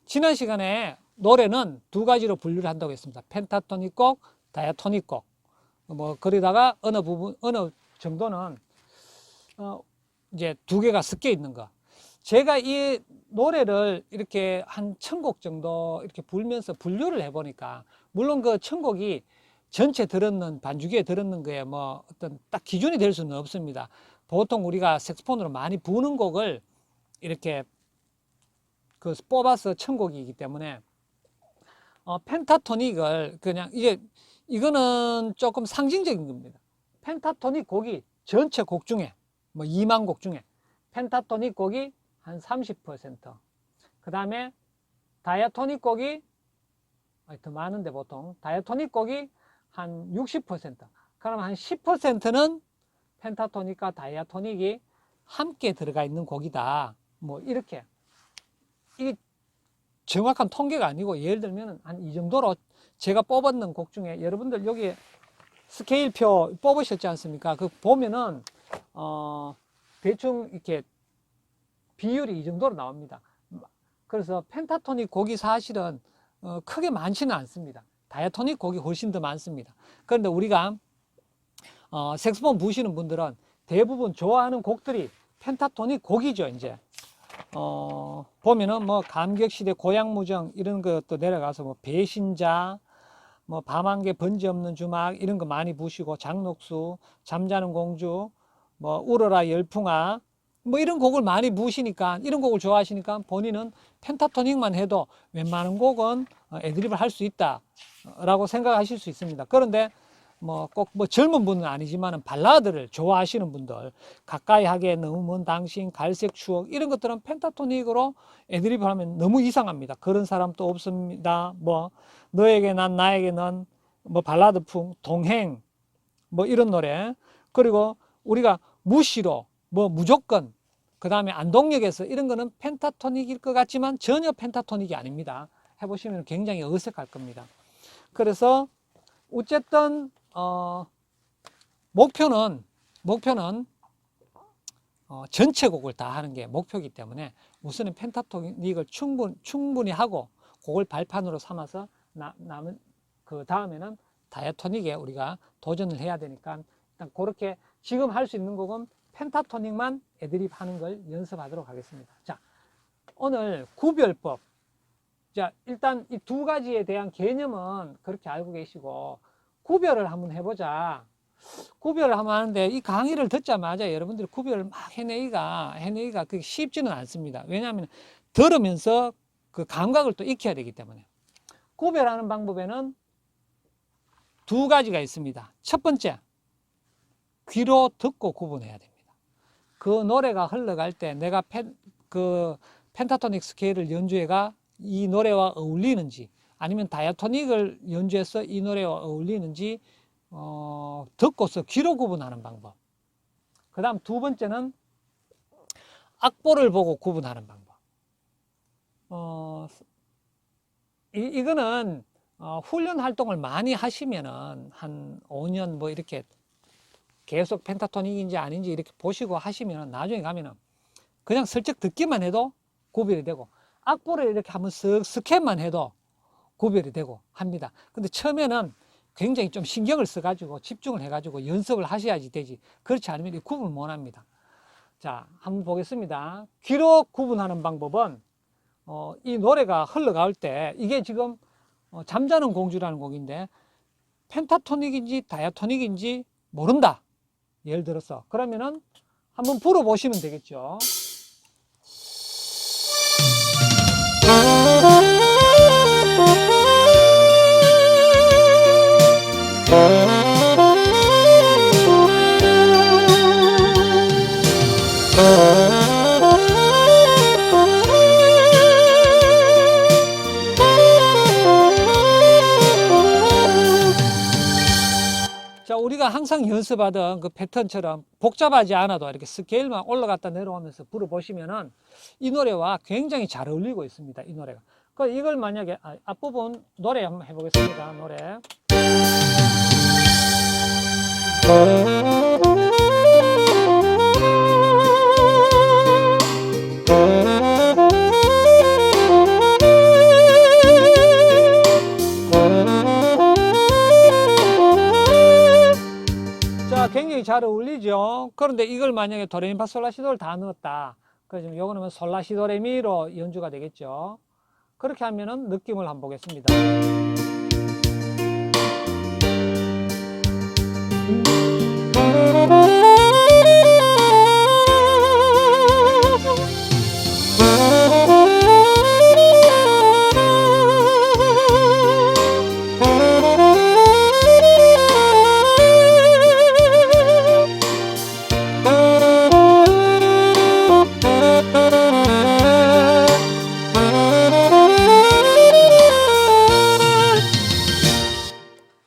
지난 시간에 노래는 두 가지로 분류를 한다고 했습니다. 펜타토닉 곡, 다이아토닉 곡. 그러다가 어느 정도는 이제 두 개가 섞여 있는 거. 제가 이 노래를 이렇게 한 1000곡 정도 이렇게 불면서 분류를 해보니까, 물론 그 1000곡이 전체 들었는, 반주기에 들었는 거에 뭐 어떤 딱 기준이 될 수는 없습니다. 보통 우리가 색소폰으로 많이 부는 곡을 이렇게 뽑아서 1000곡이기 때문에, 펜타토닉을 그냥 이거는 조금 상징적인 겁니다. 펜타토닉 곡이 전체 곡 중에, 뭐 2만 곡 중에 펜타토닉 곡이 한 30%, 그 다음에 다이아토닉 곡이 더 많은데 보통 다이아토닉 곡이 한 60%, 그럼 한 10%는 펜타토닉과 다이아토닉이 함께 들어가 있는 곡이다. 뭐 이렇게, 이게 정확한 통계가 아니고, 예를 들면 한 이 정도로 제가 뽑았는 곡 중에, 여러분들 여기 스케일표 뽑으셨지 않습니까? 그 보면은 대충 이렇게 비율이 이 정도로 나옵니다. 그래서 펜타토닉 곡이 사실은 크게 많지는 않습니다. 다이아토닉 곡이 훨씬 더 많습니다. 그런데 우리가 색소폰 부시는 분들은 대부분 좋아하는 곡들이 펜타토닉 곡이죠. 이제 보면은 뭐 감격시대, 고향무정 이런 것도 내려가서 뭐 배신자, 뭐 밤한개 번지 없는 주막 이런 거 많이 부시고, 장녹수, 잠자는 공주, 뭐 울어라 열풍아, 뭐 이런 곡을 많이 부시니까, 이런 곡을 좋아하시니까 본인은 펜타토닉만 해도 웬만한 곡은 애드립을 할 수 있다 라고 생각하실 수 있습니다. 그런데 꼭 젊은 분은 아니지만 발라드를 좋아하시는 분들, 가까이 하게, 너무 먼 당신, 갈색 추억 이런 것들은 펜타토닉으로 애드립을 하면 너무 이상합니다. 그런 사람도 없습니다. 뭐 너에게 난, 나에게 넌, 뭐 발라드풍, 동행, 뭐 이런 노래, 그리고 우리가 무시로, 뭐 무조건, 그 다음에 안동역에서, 이런 거는 펜타토닉일 것 같지만 전혀 펜타토닉이 아닙니다. 해보시면 굉장히 어색할 겁니다. 그래서 어쨌든 목표는 전체 곡을 다 하는 게 목표이기 때문에, 우선은 펜타토닉을 충분히 하고 곡을 발판으로 삼아서 남은 그 다음에는 다이아토닉에 우리가 도전을 해야 되니까, 일단 그렇게 지금 할 수 있는 곡은 펜타토닉만 애드립 하는 걸 연습하도록 하겠습니다. 자, 오늘 구별법. 자, 일단 이 두 가지에 대한 개념은 그렇게 알고 계시고, 구별을 한번 해보자. 구별을 한번 하는데, 이 강의를 듣자마자 여러분들이 구별을 막 해내기가 그게 쉽지는 않습니다. 왜냐하면 들으면서 그 감각을 또 익혀야 되기 때문에. 구별하는 방법에는 두 가지가 있습니다. 첫 번째, 귀로 듣고 구분해야 됩니다. 그 노래가 흘러갈 때 내가 펜타토닉 스케일을 연주해가 이 노래와 어울리는지, 아니면 다이아토닉을 연주해서 이 노래와 어울리는지 듣고서 귀로 구분하는 방법. 그 다음 두 번째는 악보를 보고 구분하는 방법. 이거는 훈련 활동을 많이 하시면은 한 5년 뭐 이렇게 계속 펜타토닉인지 아닌지 이렇게 보시고 하시면 나중에 가면은 그냥 슬쩍 듣기만 해도 구별이 되고, 악보를 이렇게 한번 쓱 스캔만 해도 구별이 되고 합니다. 근데 처음에는 굉장히 좀 신경을 써가지고 집중을 해가지고 연습을 하셔야지 되지, 그렇지 않으면 구분을 못 합니다. 자, 한번 보겠습니다. 귀로 구분하는 방법은 이 노래가 흘러갈 때, 이게 지금 잠자는 공주라는 곡인데 펜타토닉인지 다이아토닉인지 모른다, 예를 들어서, 그러면은 한번 불어보시면 되겠죠. 자, 우리가 항상 연습하던 그 패턴처럼 복잡하지 않아도 이렇게 스케일만 올라갔다 내려오면서 불어보시면은 이 노래와 굉장히 잘 어울리고 있습니다. 이 노래가. 이걸 만약에 앞부분 노래 한번 해보겠습니다. 노래. 그렇죠. 그런데 이걸 만약에 도레미파솔라시도를 다 넣었다. 그래서 요거는 솔라시도레미로 연주가 되겠죠. 그렇게 하면은 느낌을 한번 보겠습니다.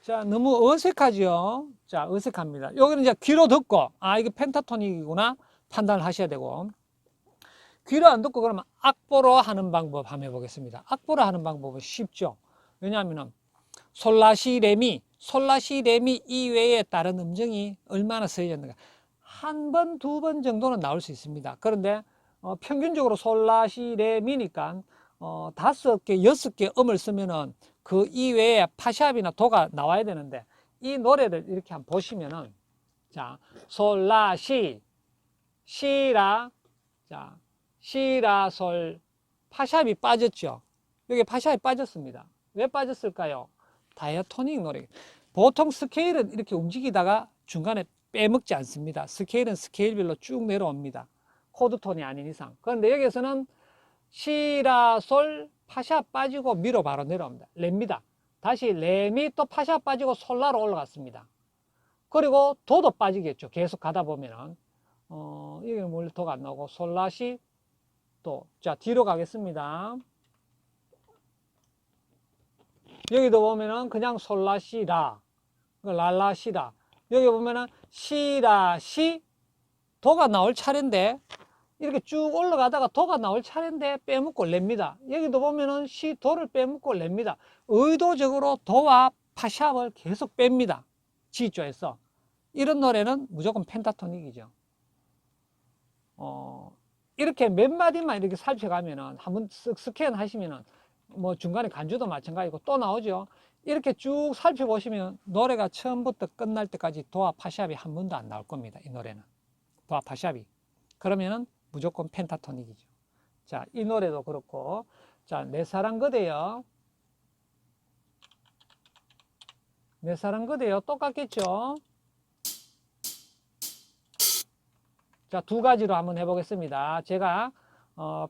자, 너무 어색하죠? 자, 어색합니다. 여기는 이제 귀로 듣고, 아, 이게 펜타토닉이구나 판단을 하셔야 되고, 귀로 안 듣고 그러면 악보로 하는 방법 한번 해보겠습니다. 악보로 하는 방법은 쉽죠. 왜냐하면 솔라시레미, 솔라시레미 이외에 다른 음정이 얼마나 쓰여졌는가. 한 번, 두 번 정도는 나올 수 있습니다. 그런데 평균적으로 솔라시레미니까 5개, 6개 음을 쓰면은 그 이외에 파샵이나 도가 나와야 되는데, 이 노래를 이렇게 한번 보시면은, 자, 솔라시, 시라, 자, 시라, 솔, 파샵이 빠졌죠. 여기 파샵이 빠졌습니다. 왜 빠졌을까요? 다이아토닉 노래. 보통 스케일은 이렇게 움직이다가 중간에 빼먹지 않습니다. 스케일은 스케일별로 쭉 내려옵니다. 코드톤이 아닌 이상. 그런데 여기서는 시라, 솔, 파샵 빠지고 미로 바로 내려옵니다. 레입니다. 다시 레미 또 파샵 빠지고 솔라로 올라갔습니다. 그리고 도도 빠지겠죠. 계속 가다 보면은 이게 뭘 도가 안 나오고 솔라시 또. 자, 뒤로 가겠습니다. 여기도 보면은 그냥 솔라시라, 랄라시라. 여기 보면은 시라시 도가 나올 차례인데 이렇게 쭉 올라가다가 도가 나올 차례인데 빼먹고 랩니다. 여기도 보면은 시, 도를 빼먹고 랩니다. 의도적으로 도와 파샵을 계속 뺍니다. G조에서. 이런 노래는 무조건 펜타토닉이죠. 이렇게 몇 마디만 이렇게 살펴가면은 한번 스캔 하시면은 뭐 중간에 간주도 마찬가지고 또 나오죠. 이렇게 쭉 살펴보시면 노래가 처음부터 끝날 때까지 도와 파샵이 한 번도 안 나올 겁니다. 이 노래는. 도와 파샵이. 그러면은 무조건 펜타토닉이죠. 자, 이 노래도 그렇고. 자, 내 사랑 그대여. 내 사랑 그대여 똑같겠죠? 자, 두 가지로 한번 해보겠습니다. 제가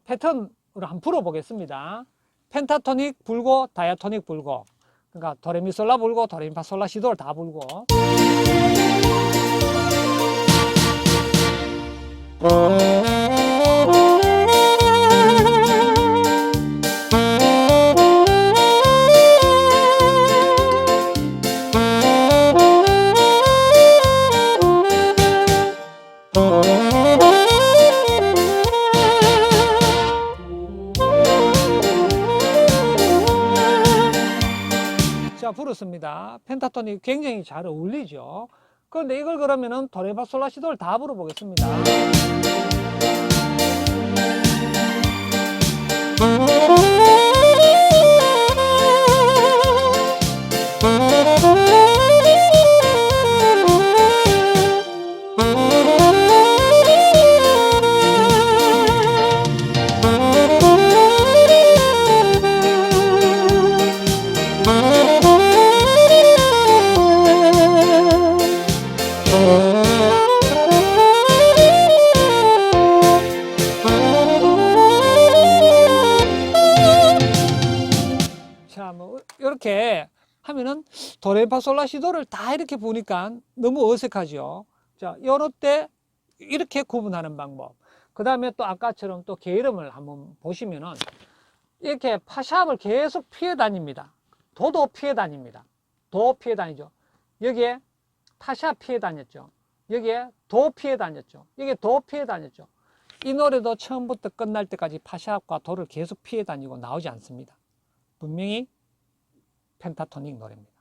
패턴으로 한번 풀어보겠습니다. 펜타토닉 불고 다이아토닉 불고, 그러니까 도레미솔라 불고 도레미파솔라 시도를 다 불고. 자, 불었습니다. 펜타토닉 굉장히 잘 어울리죠. 그런데 이걸 그러면은 도레미파솔라시도를 다 불어보겠습니다. 자, 뭐 이렇게 하면은 도레미파솔라시도를 다 이렇게 보니까 너무 어색하죠. 자, 요럴 때 이렇게 구분하는 방법. 그 다음에 또 아까처럼 또 게으름을 한번 보시면은 이렇게 파샵을 계속 피해 다닙니다. 도도 피해 다닙니다. 도 피해 다니죠. 여기에 파샵 피해 다녔죠. 여기에 도 피해 다녔죠. 여기에 도 피해 다녔죠. 이 노래도 처음부터 끝날 때까지 파샵과 도를 계속 피해 다니고 나오지 않습니다. 분명히 펜타토닉 노래입니다.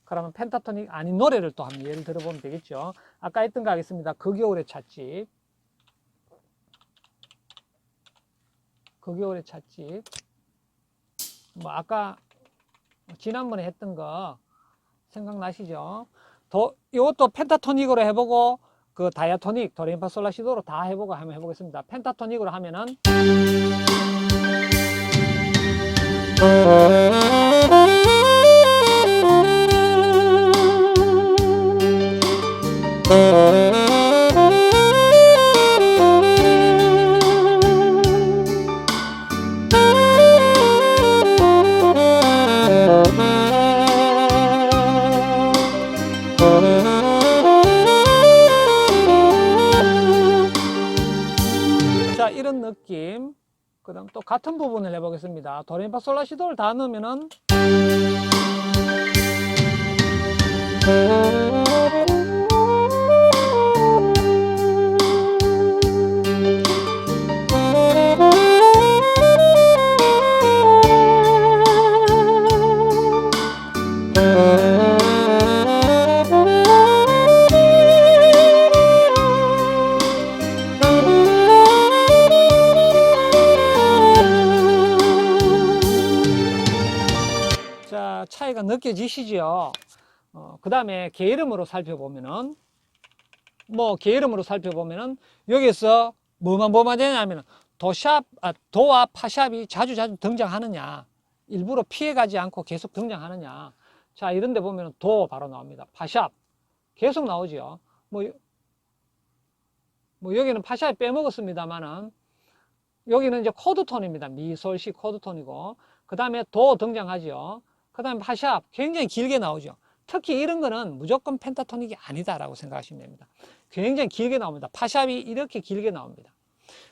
그러면 펜타토닉 아닌 노래를 또 한번 예를 들어보면 되겠죠. 아까 했던 거 하겠습니다. 그 겨울의 찻집. 그 겨울의 찻집. 뭐 아까 지난번에 했던 거 생각나시죠? 이것도 펜타토닉으로 해보고 그 다이아토닉, 도레미파솔라시도로 다 해보고 한번 해보겠습니다. 펜타토닉으로 하면은 자, 이런 느낌. 그 다음 또 같은 부분을 해보겠습니다. 도레미파솔라시도를 다 넣으면은 자, 차이가 느껴지시죠? 그 다음에 게으름으로 살펴보면은, 여기서 뭐만 되냐면, 도와 파샵이 자주 등장하느냐, 일부러 피해가지 않고 계속 등장하느냐. 자, 이런 데 보면 도 바로 나옵니다. 파샵. 계속 나오죠. 여기는 파샵이 빼먹었습니다만은, 여기는 이제 코드톤입니다. 미솔시 코드톤이고, 그 다음에 도 등장하죠. 그 다음에 파샵 굉장히 길게 나오죠. 특히 이런 거는 무조건 펜타토닉이 아니다라고 생각하시면 됩니다. 굉장히 길게 나옵니다. 파샵이 이렇게 길게 나옵니다.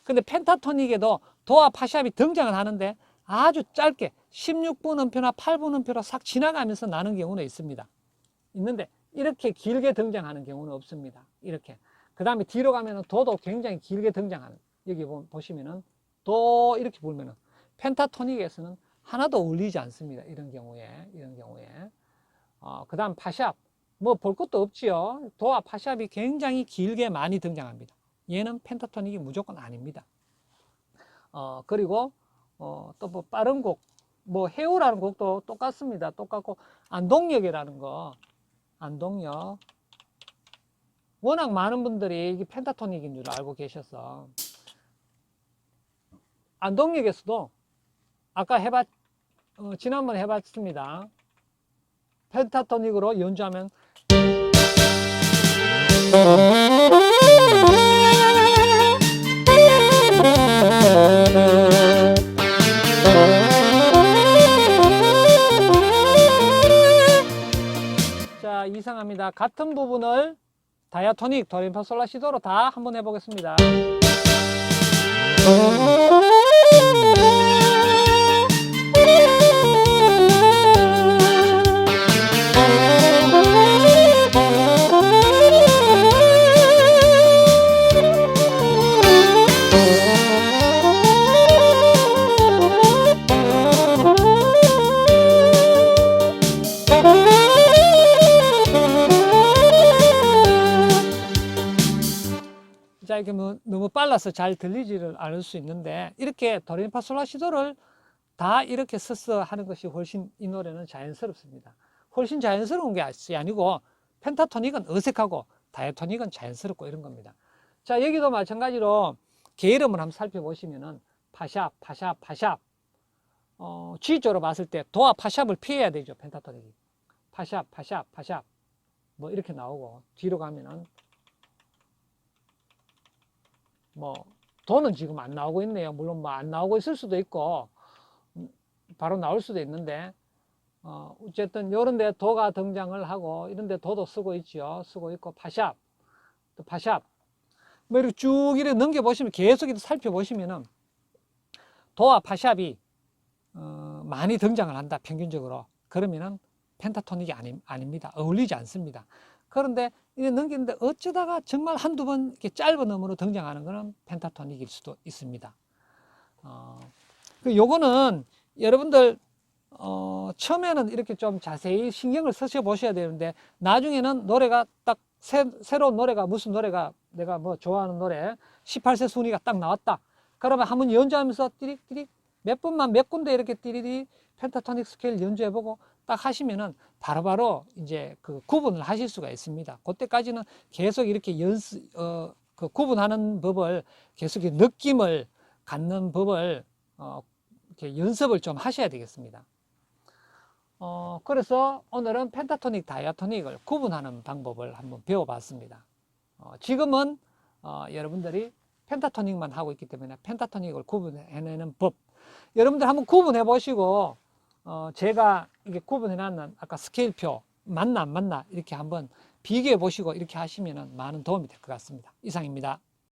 근데 펜타토닉에도 도와 파샵이 등장을 하는데 아주 짧게 16분음표나 8분음표로 싹 지나가면서 나는 경우는 있습니다. 있는데 이렇게 길게 등장하는 경우는 없습니다. 이렇게. 그 다음에 뒤로 가면은 도도 굉장히 길게 등장하는, 여기 보시면은 도 이렇게 불면은 펜타토닉에서는 하나도 어울리지 않습니다. 이런 경우에. 그 다음 파샵. 볼 것도 없지요. 도와 파샵이 굉장히 길게 많이 등장합니다. 얘는 펜타토닉이 무조건 아닙니다. 그리고, 또 빠른 곡. 해우라는 곡도 똑같습니다. 똑같고, 안동역이라는 거. 안동역. 워낙 많은 분들이 이게 펜타토닉인 줄 알고 계셔서. 안동역에서도 아까 지난번에 해봤습니다. 펜타토닉으로 연주하면 자, 이상합니다. 같은 부분을 다이아토닉, 도레미파솔라시도로 다 한번 해보겠습니다. 자, 이렇게 너무 빨라서 잘 들리지를 않을 수 있는데, 이렇게 도레미파솔라시도를 다 이렇게 써서 하는 것이 훨씬 이 노래는 자연스럽습니다. 훨씬 자연스러운 게 아니고, 펜타토닉은 어색하고, 다이아토닉은 자연스럽고 이런 겁니다. 자, 여기도 마찬가지로 게으름을 한번 살펴보시면은, 파샵. G조로 봤을 때 도와 파샵을 피해야 되죠, 펜타토닉이. 파샵. 이렇게 나오고, 뒤로 가면은, 도는 지금 안 나오고 있네요. 물론 안 나오고 있을 수도 있고, 바로 나올 수도 있는데, 어쨌든 요런 데 도가 등장을 하고, 이런 데 도도 쓰고 있죠. 쓰고 있고, 파샵. 또 파샵. 이렇게 쭉 이렇게 넘겨보시면, 계속 이렇게 살펴보시면은, 도와 파샵이, 많이 등장을 한다, 평균적으로. 그러면은 펜타토닉이 아닙니다. 어울리지 않습니다. 그런데 이게 넘기는데 어쩌다가 정말 한두 번 이렇게 짧은 음으로 등장하는 것은 펜타토닉일 수도 있습니다. 요거는 여러분들 처음에는 이렇게 좀 자세히 신경을 쓰셔 보셔야 되는데, 나중에는 노래가 딱 새로운 노래가, 무슨 노래가 내가 좋아하는 노래 18세 순위가 딱 나왔다. 그러면 한번 연주하면서 띠릭띠릭 몇 번만 몇 군데 이렇게 띠리리 펜타토닉 스케일 연주해보고 딱 하시면은 바로바로 이제 그 구분을 하실 수가 있습니다. 그때까지는 계속 이렇게 그 구분하는 법을 계속 느낌을 갖는 법을 이렇게 연습을 좀 하셔야 되겠습니다. 그래서 오늘은 펜타토닉, 다이아토닉을 구분하는 방법을 한번 배워봤습니다. 지금은 여러분들이 펜타토닉만 하고 있기 때문에 펜타토닉을 구분해내는 법, 여러분들 한번 구분해 보시고 제가 이게 구분해 놨는 아까 스케일표 맞나 안 맞나 이렇게 한번 비교해 보시고 이렇게 하시면 많은 도움이 될 것 같습니다. 이상입니다.